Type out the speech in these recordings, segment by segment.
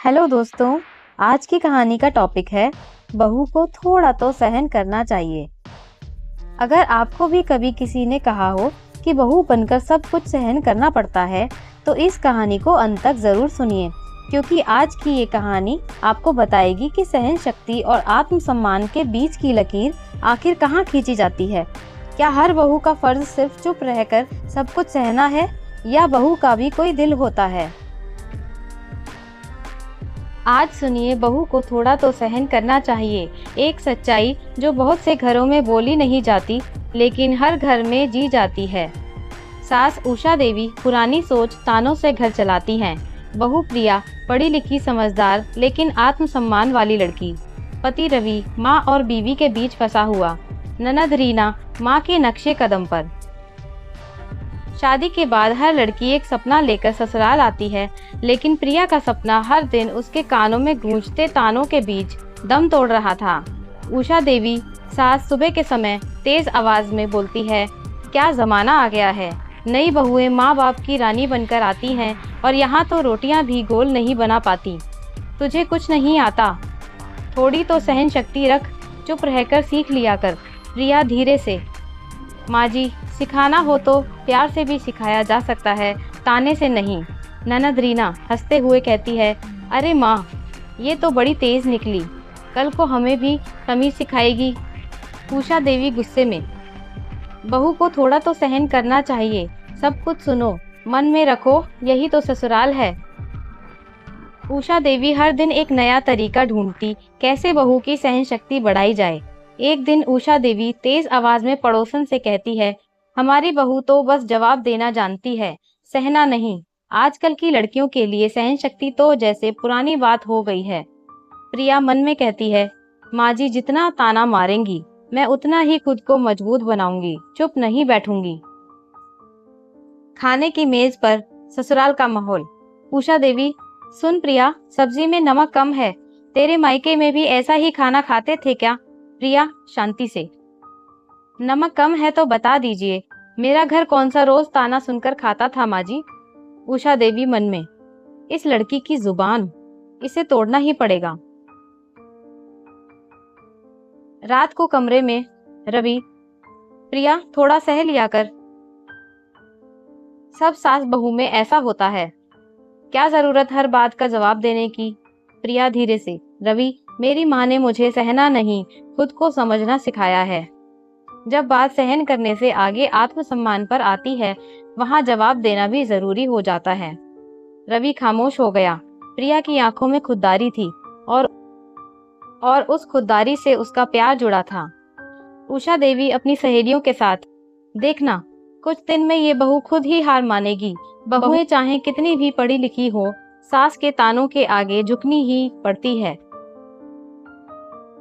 Hello दोस्तों। आज की कहानी का टॉपिक है बहू को थोड़ा तो सहन करना चाहिए। अगर आपको भी कभी किसी ने कहा हो कि बहू बनकर सब कुछ सहन करना पड़ता है तो इस कहानी को अंत तक ज़रूर सुनिए, क्योंकि आज की ये कहानी आपको बताएगी कि सहन शक्ति और आत्मसम्मान के बीच की लकीर आखिर कहाँ खींची जाती है। क्या हर बहू का फर्ज सिर्फ चुप रहकर सब कुछ सहना है, या बहू का भी कोई दिल होता है? आज सुनिए बहू को थोड़ा तो सहन करना चाहिए, एक सच्चाई जो बहुत से घरों में बोली नहीं जाती लेकिन हर घर में जी जाती है। सास उषा देवी पुरानी सोच तानों से घर चलाती हैं। बहू प्रिया पढ़ी लिखी समझदार लेकिन आत्मसम्मान वाली लड़की। पति रवि माँ और बीवी के बीच फंसा हुआ। ननद रीना माँ के नक्शे कदम पर। शादी के बाद हर लड़की एक सपना लेकर ससुराल आती है, लेकिन प्रिया का सपना हर दिन उसके कानों में गूंजते तानों के बीच दम तोड़ रहा था। उषा देवी सास सुबह के समय तेज आवाज में बोलती है, क्या जमाना आ गया है, नई बहुएं माँ बाप की रानी बनकर आती हैं और यहाँ तो रोटियाँ भी गोल नहीं बना पाती। तुझे कुछ नहीं आता, थोड़ी तो सहन शक्ति रख, चुप रहकर सीख लिया कर। प्रिया धीरे से, माँ जी, सिखाना हो तो प्यार से भी सिखाया जा सकता है, ताने से नहीं। ननद रीना हंसते हुए कहती है, अरे माँ, ये तो बड़ी तेज निकली, कल को हमें भी तमीज सिखाएगी। उषा देवी गुस्से में, बहू को थोड़ा तो सहन करना चाहिए, सब कुछ सुनो, मन में रखो, यही तो ससुराल है। उषा देवी हर दिन एक नया तरीका ढूंढती, कैसे बहू की सहन शक्ति बढ़ाई जाए। एक दिन उषा देवी तेज आवाज में पड़ोसन से कहती है, हमारी बहू तो बस जवाब देना जानती है, सहना नहीं। आजकल की लड़कियों के लिए सहन शक्ति तो जैसे पुरानी बात हो गई है। प्रिया मन में कहती है, माँ जी जितना ताना मारेंगी मैं उतना ही खुद को मजबूत बनाऊंगी, चुप नहीं बैठूंगी। खाने की मेज पर ससुराल का माहौल। उषा देवी, सुन प्रिया, सब्जी में नमक कम है, तेरे मायके में भी ऐसा ही खाना खाते थे क्या? प्रिया शांति से, नमक कम है तो बता दीजिए, मेरा घर कौन सा रोज ताना सुनकर खाता था माँ जी। उषा देवी मन में, इस लड़की की जुबान, इसे तोड़ना ही पड़ेगा। रात को कमरे में रवि, प्रिया थोड़ा सह लिया कर, सब सास बहू में ऐसा होता है, क्या जरूरत हर बात का जवाब देने की। प्रिया धीरे से, रवि, मेरी माँ ने मुझे सहना नहीं, खुद को समझना सिखाया है। जब बात सहन करने से आगे आत्मसम्मान पर आती है, वहां जवाब देना भी जरूरी हो जाता है। रवि खामोश हो गया। प्रिया की आंखों में खुददारी थी और उस खुददारी से उसका प्यार जुड़ा था। उषा देवी अपनी सहेलियों के साथ, देखना, कुछ दिन में ये बहू खुद ही हार मानेगी। बहुएं चाहे कितनी भी पढ़ी लिखी हो, सास के तानों के आगे झुकनी ही पड़ती है।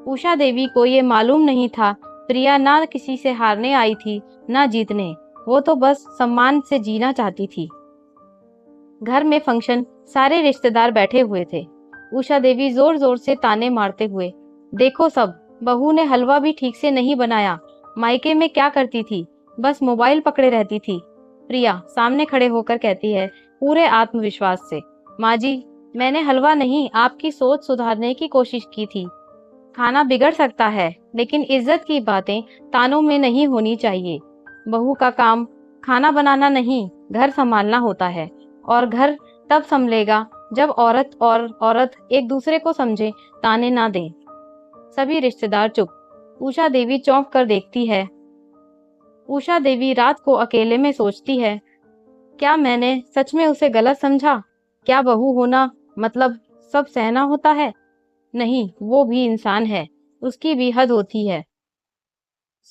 उषा देवी को ये मालूम नहीं था, प्रिया ना किसी से हारने आई थी ना जीतने, वो तो बस सम्मान से जीना चाहती थी। घर में फंक्शन, सारे रिश्तेदार बैठे हुए थे। उषा देवी जोर जोर से ताने मारते हुए, देखो सब, बहू ने हलवा भी ठीक से नहीं बनाया, मायके में क्या करती थी, बस मोबाइल पकड़े रहती थी। प्रिया सामने खड़े होकर कहती है पूरे आत्मविश्वास से, माँ जी, मैंने हलवा नहीं, आपकी सोच सुधारने की कोशिश की थी। खाना बिगड़ सकता है, लेकिन इज्जत की बातें तानों में नहीं होनी चाहिए। बहू का काम खाना बनाना नहीं, घर संभालना होता है, और घर तब संभलेगा जब औरत और औरत एक दूसरे को समझे, ताने ना दें। सभी रिश्तेदार चुप। उषा देवी चौंक कर देखती है। उषा देवी रात को अकेले में सोचती है, क्या मैंने सच में उसे गलत समझा? क्या बहू होना मतलब सब सहना होता है? नहीं, वो भी इंसान है, उसकी भी हद होती है।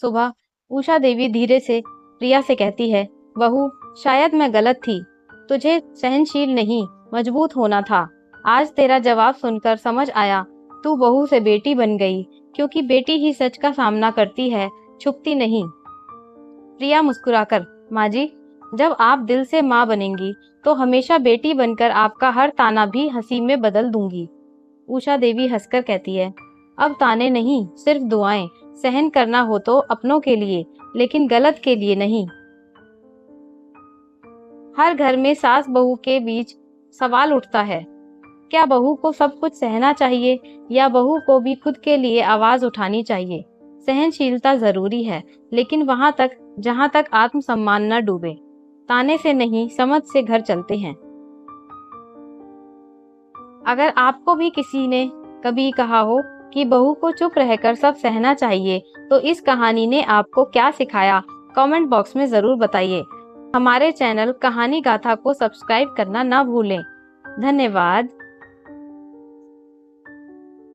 सुबह उषा देवी धीरे से प्रिया से कहती है, बहू, शायद मैं गलत थी, तुझे सहनशील नहीं, मजबूत होना था। आज तेरा जवाब सुनकर समझ आया, तू बहू से बेटी बन गई, क्योंकि बेटी ही सच का सामना करती है, छुपती नहीं। प्रिया मुस्कुराकर, माँ जी, जब आप दिल से माँ बनेंगी तो हमेशा बेटी बनकर आपका हर ताना भी हंसी में बदल दूंगी। उषा देवी हंसकर कहती है, अब ताने नहीं, सिर्फ दुआएं। सहन करना हो तो अपनों के लिए, लेकिन गलत के लिए नहीं। हर घर में सास बहू के बीच सवाल उठता है, क्या बहू को सब कुछ सहना चाहिए या बहू को भी खुद के लिए आवाज उठानी चाहिए? सहनशीलता जरूरी है, लेकिन वहां तक जहां तक आत्मसम्मान न डूबे। ताने से नहीं, समझ से घर चलते हैं। अगर आपको भी किसी ने कभी कहा हो कि बहू को चुप रहकर सब सहना चाहिए, तो इस कहानी ने आपको क्या सिखाया, कमेंट बॉक्स में जरूर बताइए। हमारे चैनल कहानी गाथा को सब्सक्राइब करना ना भूलें। धन्यवाद।